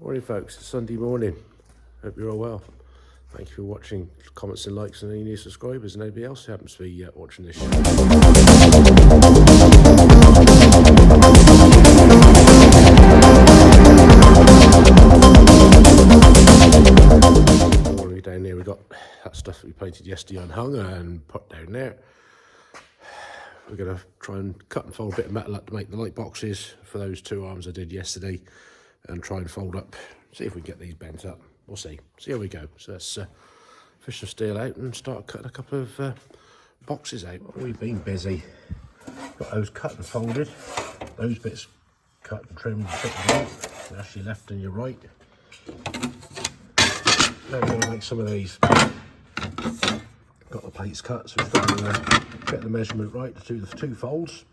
Morning folks, it's Sunday morning. Hope you're all well. Thank you for watching, comments and likes, and any new subscribers and anybody else who happens to be watching this show. Down there we got that stuff that we painted yesterday unhung and put down there. We're going to try and cut and fold a bit of metal up to make the light boxes for those two arms I did yesterday, and try and fold up, see if we can get these bent up. We'll see how we go. So let's fish some steel out and start cutting a couple of boxes out. We've been busy. Got those cut and folded, those bits cut and trimmed and fitted out. That's your left and your right. Now we're going to make some of these. Got the plates cut, so we've got to get the measurement right to do the two folds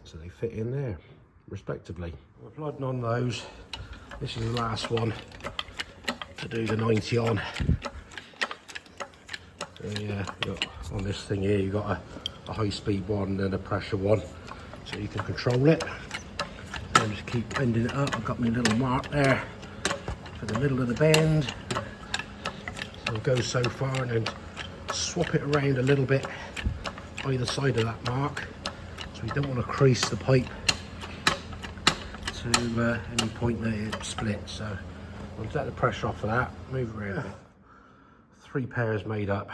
so they fit in there respectively. We're plodding on those. This is the last one to do the 90 on. So yeah, on this thing here you've got a high speed one and a pressure one, so you can control it. And just keep bending it up. I've got my little mark there for the middle of the bend. So we'll go so far and then swap it around a little bit either side of that mark, so we don't want to crease the pipe to any point that it splits. So we'll take the pressure off of that, move around a bit. 3 pairs made up,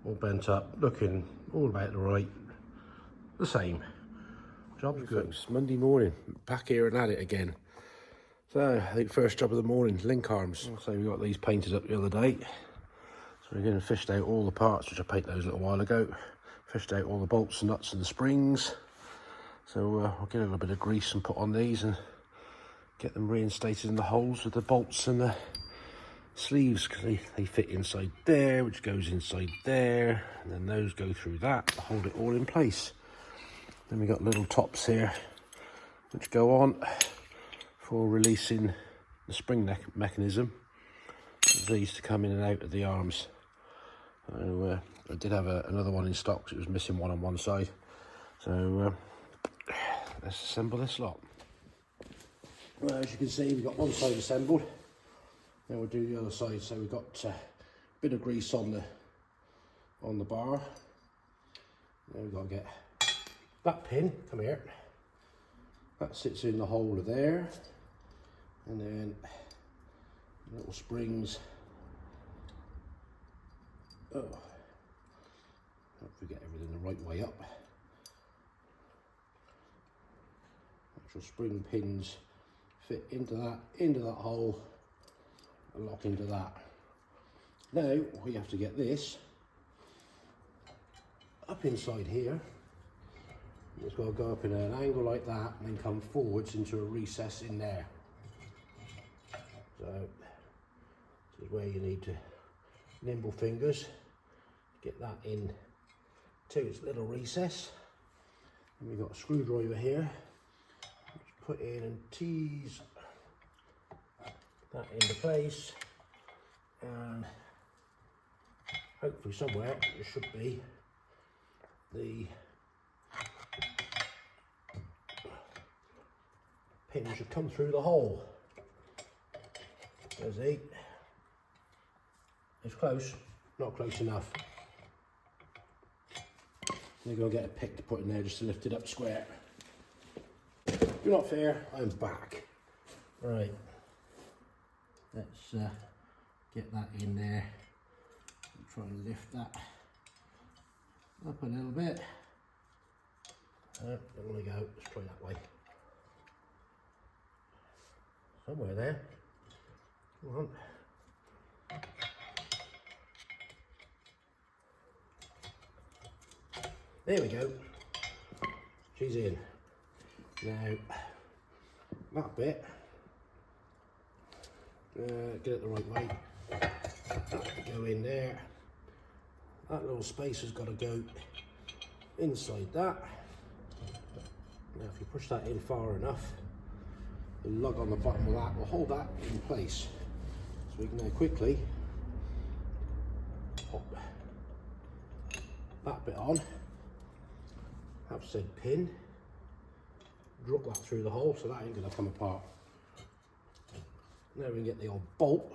all bent up, looking all about the right, the same. Job's good. Folks, Monday morning, back here and at it again. So I think first job of the morning, link arms. So we got these painted up the other day. So we're going to fish out all the parts, which I painted those a little while ago. Fished out all the bolts and nuts and the springs. So I'll get a little bit of grease and put on these and get them reinstated in the holes with the bolts and the sleeves, because they fit inside there, which goes inside there, and then those go through that to hold it all in place. Then we got little tops here which go on for releasing the spring mechanism. These to come in and out of the arms. So I did have another one in stock, because it was missing one on one side. So let's assemble this lot. Well, as you can see, we've got one side assembled. Then we'll do the other side. So we've got a bit of grease on the bar. Then we've got to get that pin, come here. That sits in the hole of there. And then little springs. Oh, hope we get everything the right way up. Actual spring pins fit into that hole and lock into that. Now we have to get this up inside here. It's got to go up in an angle like that and then come forwards into a recess in there. So this is where you need to nimble fingers, get that in to its little recess. And we've got a screwdriver here. Just put in and tease that into place, and hopefully somewhere there should be the pin should come through the hole. There's 8. It's close, not close enough. You're going to get a pick to put in there just to lift it up square. You're not fair, I'm back. Right, let's get that in there. Try and lift that up a little bit. Don't want to go, let's try that way. Somewhere there. Come on. There we go. She's in. Now, that bit, get it the right way. Go in there. That little space has got to go inside that. Now, if you push that in far enough, the lug on the bottom of that will hold that in place. So we can now quickly pop that bit on, have said pin, drop that through the hole so that ain't going to come apart. Now we can get the old bolt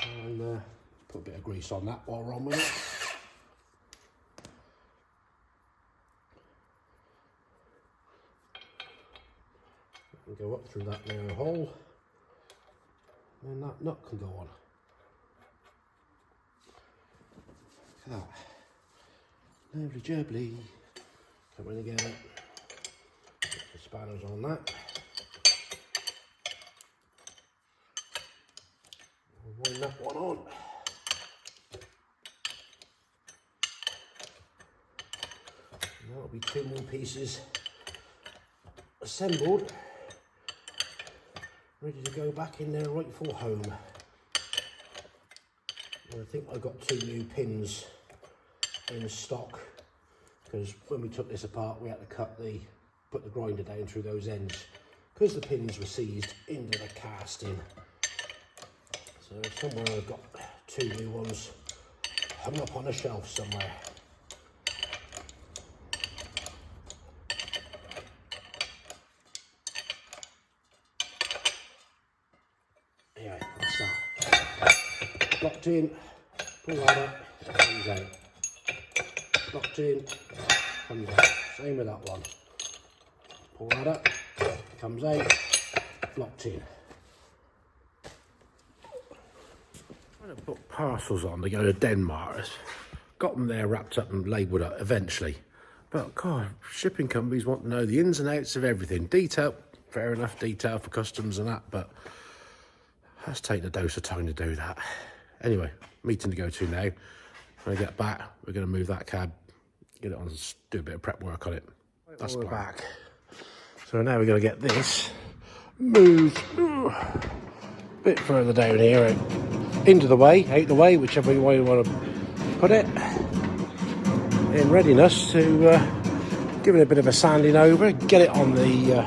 and put a bit of grease on that while we're on with it. And go up through that narrow hole, and that nut can go on. Look at that. Lovely jubbly. Coming together. Put the spanners on that. Wind that one on. And that'll be 2 more pieces assembled, ready to go back in their rightful home. And I think I got 2 new pins in stock, because when we took this apart we had to put the grinder down through those ends because the pins were seized into the casting. So somewhere I've got 2 new ones hung up on a shelf somewhere. Anyway, that's that. Locked in, pull that up, comes out. Locked in, comes out. Same with that one. Pull that up, comes out, locked in. I'm going to put parcels on to go to Denmark. Got them there wrapped up and labelled up eventually. But God, shipping companies want to know the ins and outs of everything. Detail, fair enough, detail for customs and that, but that's taking a dose of time to do that. Anyway, meeting to go to now. When I get back, we're going to move that cab, get it on, do a bit of prep work on it. That's the plan. Back. So now we're going to get this moved a bit further down here, into the way, out the way, whichever way you want to put it, in readiness to give it a bit of a sanding over, get it on the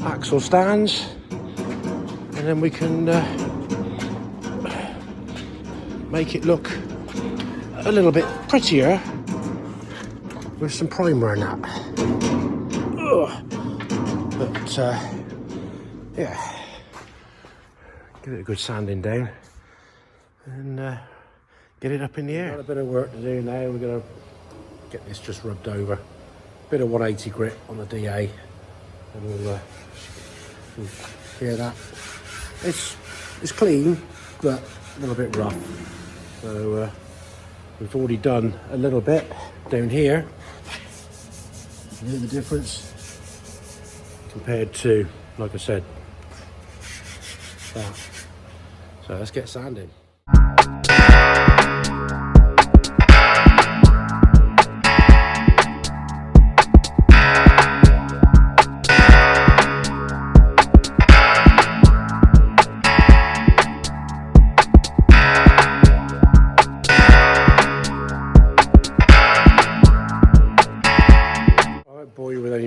axle stands, and then we can make it look a little bit prettier with some primer and that. But yeah, give it a good sanding down and get it up in the air. Got a bit of work to do now. We're going to get this just rubbed over, bit of 180 grit on the DA, and we'll clear that. It's clean, but a little bit rough. So we've already done a little bit down here. You hear the difference compared to, like I said, that. So let's get sanding.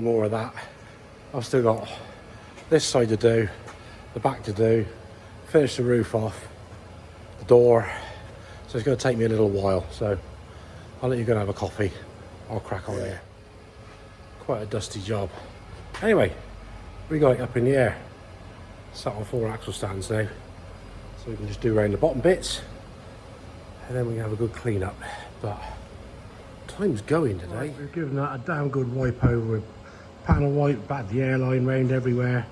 More of that. I've still got this side to do, the back to do, finish the roof off, the door, so it's going to take me a little while, so I'll let you go and have a coffee. I'll crack on here. Quite a dusty job. Anyway, we got it up in the air, sat on 4 axle stands now, so we can just do around the bottom bits and then we can have a good clean up. But time's going today. Right, we've given that a damn good wipe over. Panel wipe, bat the airline round everywhere,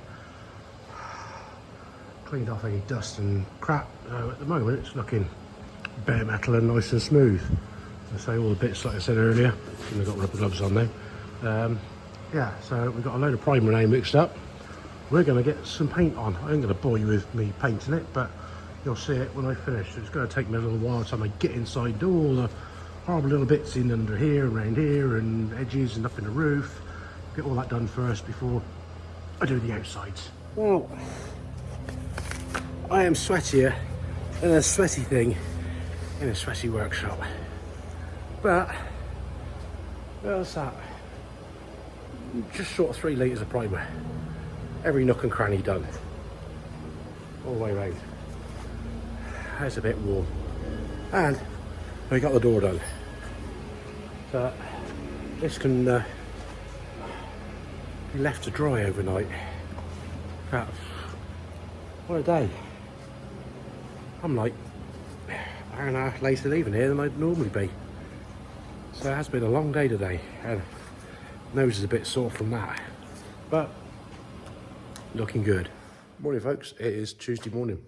cleaned off any dust and crap. So at the moment it's looking bare metal and nice and smooth. I say all the bits like I said earlier, and I've got rubber gloves on now. Yeah, so we've got a load of primer now mixed up. We're going to get some paint on. I ain't going to bore you with me painting it, but you'll see it when I finish. It's going to take me a little while till I get inside, do all the horrible little bits in under here, around here, and edges and up in the roof. Get all that done first before I do the outsides. Well, I am sweatier than a sweaty thing in a sweaty workshop. But, what's that? Just short of 3 litres of primer. Every nook and cranny done. All the way around. It's a bit warm. And we got the door done. So, this can be left to dry overnight. Yeah. What a day. I'm like an hour and a half later leaving here than I'd normally be. So it has been a long day today, and nose is a bit sore from that, but looking good. Morning folks, it is Tuesday morning.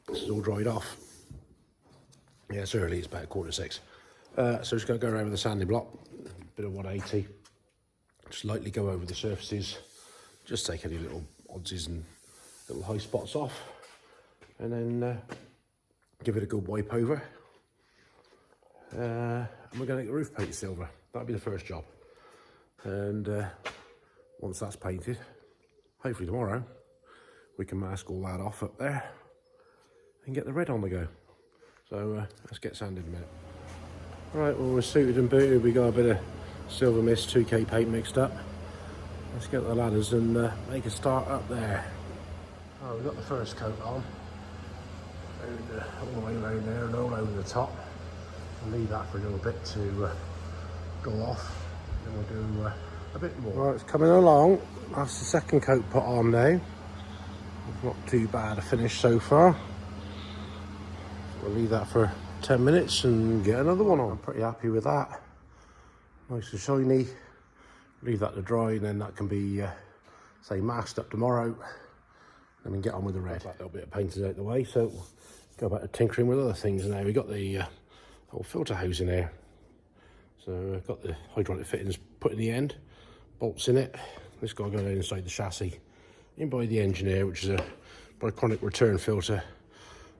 This is all dried off. Yeah, it's early, it's about 5:45. So just going to go around with the sanding block, bit of 180, just lightly go over the surfaces, just take any little oddsies and little high spots off, and then give it a good wipe over. And we're going to get the roof painted silver. That'll be the first job. And once that's painted, hopefully tomorrow, we can mask all that off up there and get the red on the go. So let's get sanded in a minute. Right, well, we're suited and booted. We got a bit of Silver Mist 2K paint mixed up. Let's get the ladders and make a start up there. Oh, we've got the first coat on. All the way around there and all over the top. I'll leave that for a little bit to go off. Then we'll do a bit more. Right, it's coming along. That's the second coat put on now. Not too bad a finish so far. We'll leave that for 10 minutes and get another one on. I'm pretty happy with that. Nice and shiny. Leave that to dry, and then that can be, say, masked up tomorrow. Then we can get on with the red. That little bit of paint is out the way, so go back to tinkering with other things now. We've got the whole filter house in here. So I've got the hydraulic fittings put in the end, bolts in it. This got to go down inside the chassis, in by the engineer, which is a bichronic return filter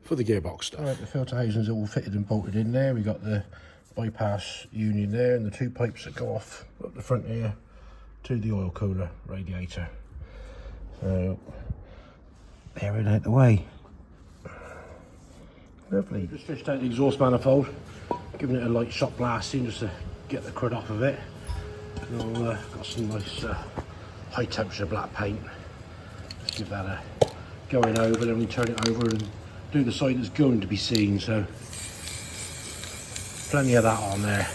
for the gearbox stuff. Right, the filter housing's all fitted and bolted in there. We've got the bypass union there and the two pipes that go off up the front here to the oil cooler radiator. So they're in out the way. Lovely. Just fished out the exhaust manifold, giving it a light shot blasting just to get the crud off of it. And got some nice high temperature black paint. Just give that a going over, then we turn it over and do the side that's going to be seen. So plenty of that on there.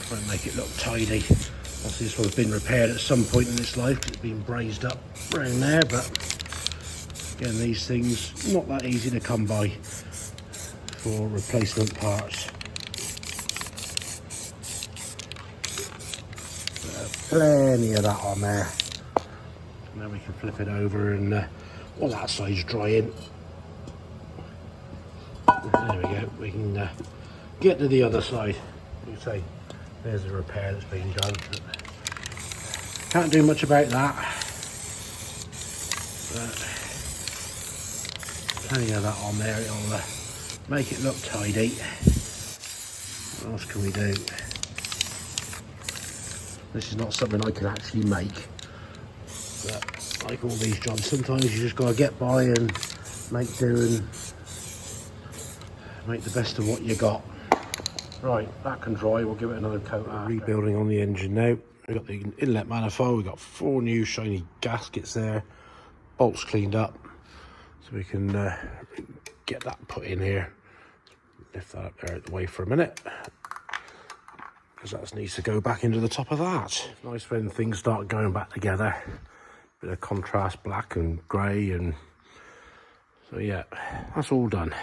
Try and make it look tidy. Obviously this one's been repaired at some point in its life, it's been brazed up around there, but again, these things not that easy to come by for replacement parts. Plenty of that on there. And then we can flip it over and all that side's drying. There we go, we can get to the other side. You say there's a repair that's been done. Can't do much about that. But plenty of that on there, it'll make it look tidy. What else can we do? This is not something I can actually make. But like all these jobs, sometimes you just got to get by and make do and make the best of what you got. Right, that can dry, we'll give it another coat after. Rebuilding on the engine now. We've got the inlet manifold, we've got 4 new shiny gaskets there, bolts cleaned up, so we can get that put in here. Lift that up there out the way for a minute, because that needs to go back into the top of that. It's nice when things start going back together. Bit of contrast, black and grey, and so yeah, that's all done.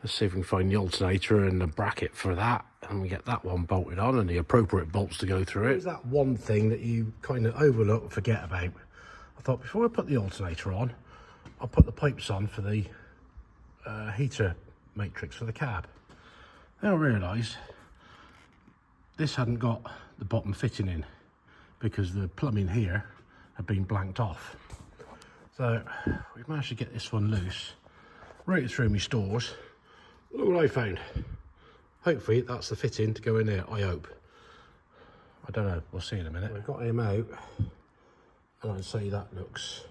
Let's see if we can find the alternator and the bracket for that, and we get that one bolted on and the appropriate bolts to go through it. There's that one thing that you kind of overlook, forget about. I thought before I put the alternator on, I'll put the pipes on for the heater matrix for the cab. Then I realised this hadn't got the bottom fitting in because the plumbing here had been blanked off. So we've managed to get this one loose, routed through my stores. Look what I found. Hopefully that's the fitting to go in there, I hope. I don't know, we'll see in a minute. We've got him out, and I'd say that looks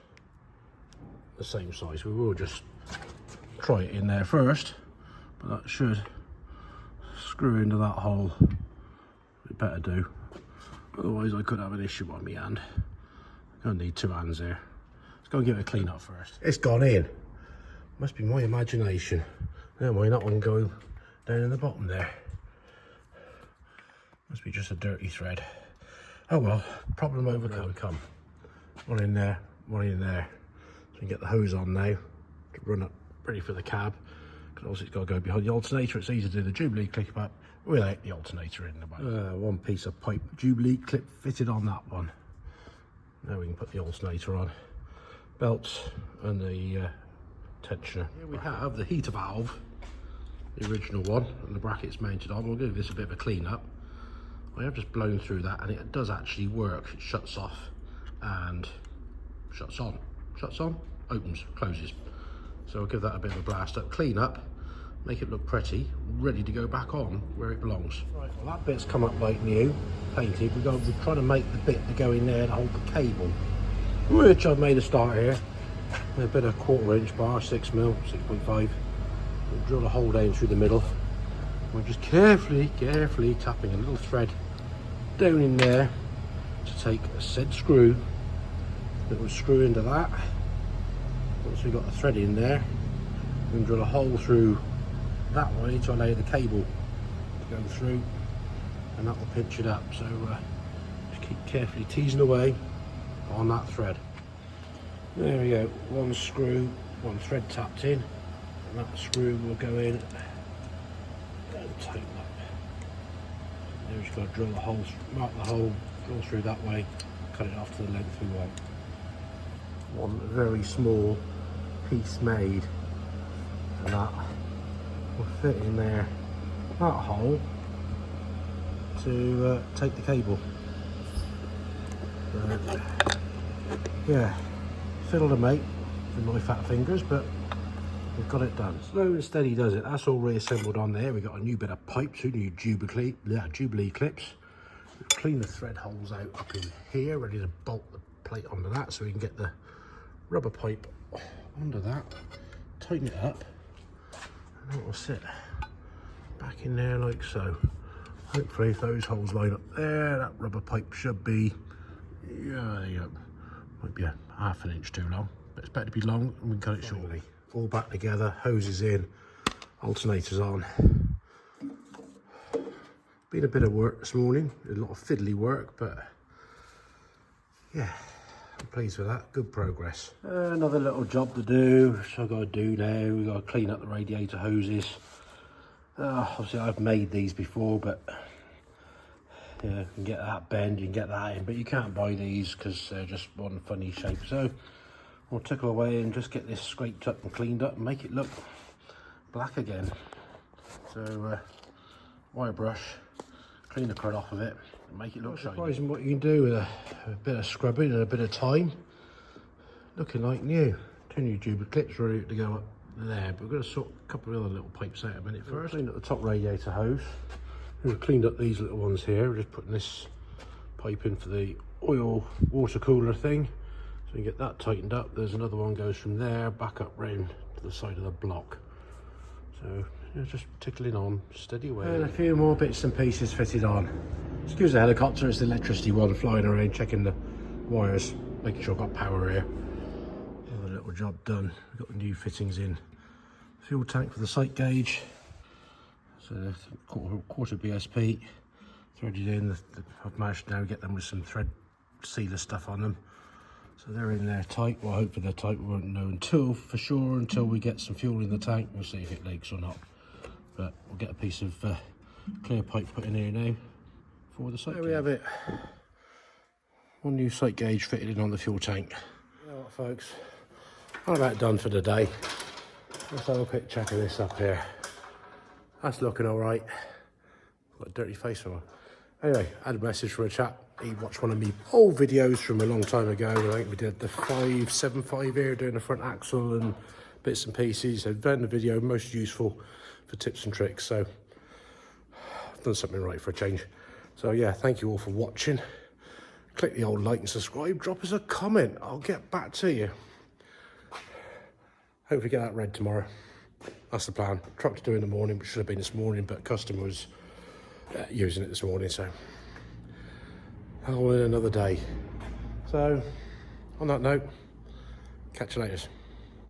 the same size. We will just try it in there first, but that should screw into that hole. It better do. Otherwise I could have an issue on my hand. I'm gonna need 2 hands here. Let's go and give it a clean up first. It's gone in. Must be my imagination. Never mind, that one going down in the bottom there. Must be just a dirty thread. Oh well, problem overcome. One in there, one in there. So we can get the hose on now to run up ready for the cab. Because obviously it's got to go behind the alternator. It's easy to do the Jubilee clip up without the alternator in the way. One piece of pipe Jubilee clip fitted on that one. Now we can put the alternator on. Belts and the tensioner. Here we have the heater valve, the original one, and the brackets mounted on. We'll give this a bit of a clean up. I have just blown through that and it does actually work. It shuts off and shuts on. Shuts on, opens, closes. So I'll give that a bit of a blast up, clean up, make it look pretty, ready to go back on where it belongs. Right, well that bit's come up like new, painted. We're trying to make the bit to go in there to hold the cable, which I've made a start here. A bit of 1/4 inch bar, 6mm, 6.5. We'll drill a hole down through the middle. We're just carefully tapping a little thread down in there to take a said screw that will screw into that. Once we've got the thread in there, we can drill a hole through that way to allow the cable to go through, and that will pinch it up. So just keep carefully teasing away on that thread. There we go, one screw, one thread tapped in, and that screw will go in and tighten up. Now we've just got to drill the hole, mark the hole, drill through that way, cut it off to the length we want. One very small piece made, and that will fit in there, that hole, to take the cable. Yeah, fiddle to make with my fat fingers, but we've got it done. Slow and steady does it. That's all reassembled on there. We've got a new bit of pipe, 2 new Jubilee clips. We've cleaned the thread holes out up in here, ready to bolt the plate onto that so we can get the rubber pipe under that, tighten it up, and it will sit back in there like so. Hopefully if those holes line up there, that rubber pipe should be, yeah, there you go. Might be a ½ inch too long, but it's better to be long and we can cut it shortly. All back together, hoses in, alternators on. Been a bit of work this morning, a lot of fiddly work, but yeah, I'm pleased with that. Good progress. Another little job to do, which I've got to do now. We've got to clean up the radiator hoses. Obviously I've made these before, but yeah, you can get that bend, you can get that in, but you can't buy these because they're just one funny shape. So we'll tickle away and just get this scraped up and cleaned up and make it look black again. So wire brush, clean the crud off of it and make it look shiny. Surprising what you can do with a bit of scrubbing and a bit of time. Looking like new. 2 new Jubilee clips ready to go up there, but we're going to sort a couple of other little pipes out a minute first. Clean up the top radiator hose. We've cleaned up these little ones here. We're just putting this pipe in for the oil water cooler thing. So you get that tightened up. There's another one goes from there back up round to the side of the block. So yeah, just tickling on, steady away. And a few more bits and pieces fitted on. Excuse the helicopter, it's the electricity one flying around, checking the wires, making sure I've got power here. Another little job done. We've got the new fittings in. Fuel tank for the sight gauge. So quarter BSP threaded in. I've managed to now get them with some thread sealer stuff on them. So they're in there tight. Well, hopefully they're tight. We won't know until we get some fuel in the tank. We'll see if it leaks or not. But we'll get a piece of clear pipe put in here now for the sight gauge. There we have it. One new sight gauge fitted in on the fuel tank. You know what, folks? I'm about done for the day. Let's have a quick check of this up here. That's looking all right. Got a dirty face on. Anyway, I had a message from a chap. He watched one of my old videos from a long time ago. I think we did the 575 here, doing the front axle and bits and pieces. So found the video most useful for tips and tricks. So I've done something right for a change. So yeah, thank you all for watching. Click the old like and subscribe. Drop us a comment. I'll get back to you. Hope we get that read tomorrow. That's the plan. Truck to do in the morning, which should have been this morning, but customer was using it this morning, so I'll win another day. So on that note, catch you later.